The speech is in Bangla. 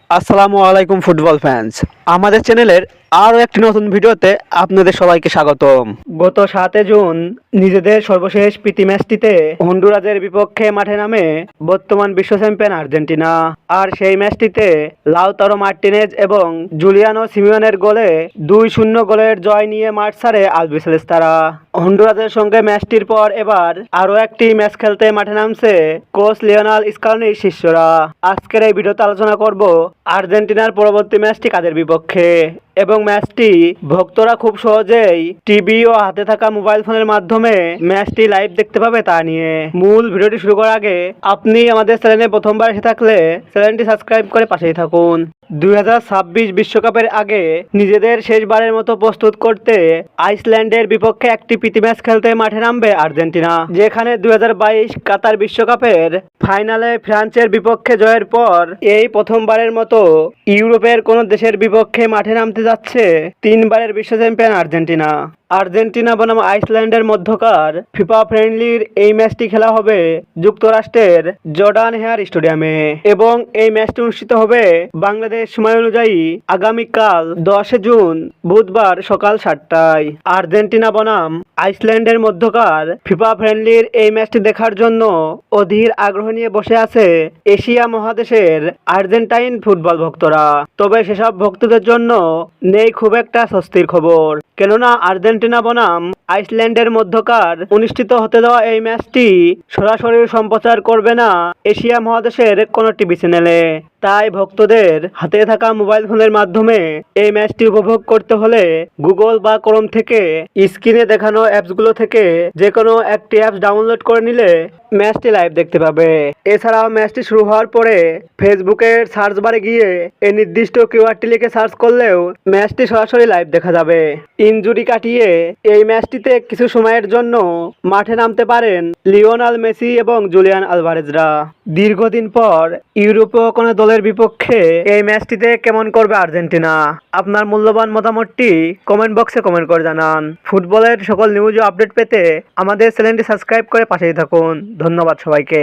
আসসালামু আলাইকুম ফুটবল ফ্যান্স। আমাদের চ্যানেলের আরও একটি নতুন ভিডিওতে আপনাদের সবাইকে স্বাগতম। গত 7 জুন নিজেদের সর্বশেষ প্রীতি ম্যাচটিতে হন্ডুরাসের বিপক্ষে মাঠে নামে বর্তমান বিশ্ব চ্যাম্পিয়ন আর্জেন্টিনা। আর সেই ম্যাচটিতে লাউতারো মার্টিনেজ এবং জুলিয়ানো সিমিওনের গোলে 2-0 গোলের জয় নিয়ে মাঠ ছাড়ে আলবিসেলেস্তারা। হন্ডুরাসের সঙ্গে ম্যাচটির পর এবার আরও একটি ম্যাচ খেলতে মাঠে নামছে কোচ লিওনেল স্কালোনির শিষ্যরা। আজকের এই ভিডিওতে আলোচনা করব আর্জেন্টিনার পরবর্তী ম্যাচটি কাদের বিপক্ষে এবং ম্যাচটি ভক্তরা খুব সহজেই টিভি ও হাতে থাকা মোবাইল ফোনের মাধ্যমে ম্যাচটি লাইভ দেখতে পাবে তা নিয়ে। মূল ভিডিওটি শুরু করার আগে আপনি আমাদের চ্যানেলে প্রথমবার এসে থাকলে চ্যানেলটি সাবস্ক্রাইব করে পাশেই থাকুন। 2026 বিশ্বকাপের আগে নিজেদের শেষবারের মতো প্রস্তুত করতে আইসল্যান্ডের বিপক্ষে একটি প্রীতি ম্যাচ খেলতে মাঠে নামবে আর্জেন্টিনা, যেখানে 2022 কাতার বিশ্বকাপের ফাইনালে ফ্রান্সের বিপক্ষে জয়ের পর এই প্রথমবারের মতো ইউরোপের কোনো দেশের বিপক্ষে মাঠে নামতে যাচ্ছে 3বারের বিশ্ব চ্যাম্পিয়ন আর্জেন্টিনা। আর্জেন্টিনা বনাম আইসল্যান্ডের মধ্যকার ফিফা ফ্রেন্ডলির এই ম্যাচটি খেলা হবে যুক্তরাষ্ট্রের জর্ডান হেয়ার স্টেডিয়ামে এবং এই ম্যাচটি অনুষ্ঠিত হবে বাংলাদেশ সময় অনুযায়ী আগামীকাল 10 জুন বুধবার সকাল 7টায়। আর্জেন্টিনা বনাম আইসল্যান্ডের মধ্যকার ফিফা ফ্রেন্ডলির এই ম্যাচটি দেখার জন্য অধীর আগ্রহ নিয়ে বসে আছে এশিয়া মহাদেশের আর্জেন্টাইন ফুটবল ভক্তরা। তবে সেসব ভক্তদের জন্য নেই খুব একটা স্বস্তির খবর, কেননা আর্জেন্টিনা বনাম আইসল্যান্ডের মধ্যকার অনুষ্ঠিত হতে দেওয়া এই ম্যাচটি সরাসরি সম্প্রচার করবে না এশিয়া মহাদেশের কোনো টিভি চ্যানেলে। তাই ভক্তদের হাতে থাকা মোবাইল ফোনের মাধ্যমে এই ম্যাচটি উপভোগ করতে হলে গুগল বা ক্রোম থেকে স্ক্রিনে দেখানো অ্যাপসগুলো থেকে যে কোনো একটি অ্যাপস ডাউনলোড করে নিলে ম্যাচটি লাইভ দেখতে পাবে। এছাড়াও ম্যাচটি শুরু হওয়ার পরে ফেসবুকের সার্চ বারে গিয়ে এই নির্দিষ্ট কিওয়ার্ডটি লিখে সার্চ করলেও ম্যাচটি সরাসরি লাইভ দেখা যাবে। ইনজুরি কাটিয়ে এই ম্যাচটিতে কিছু সময়ের জন্য মাঠে নামতে পারেন লিওনেল মেসি এবং জুলিয়ান আলভারেজরা। দীর্ঘদিন পর ইউরোপীয় কোনো দলের বিপক্ষে এই ম্যাচটিতে কেমন করবে আর্জেন্টিনা? আপনার মূল্যবান মতামতটি কমেন্ট বক্সে কমেন্ট করে জানান। ফুটবলের সকল নিউজ ও আপডেট পেতে আমাদের চ্যানেলটি সাবস্ক্রাইব করে পাশেই থাকুন। ধন্যবাদ সবাইকে।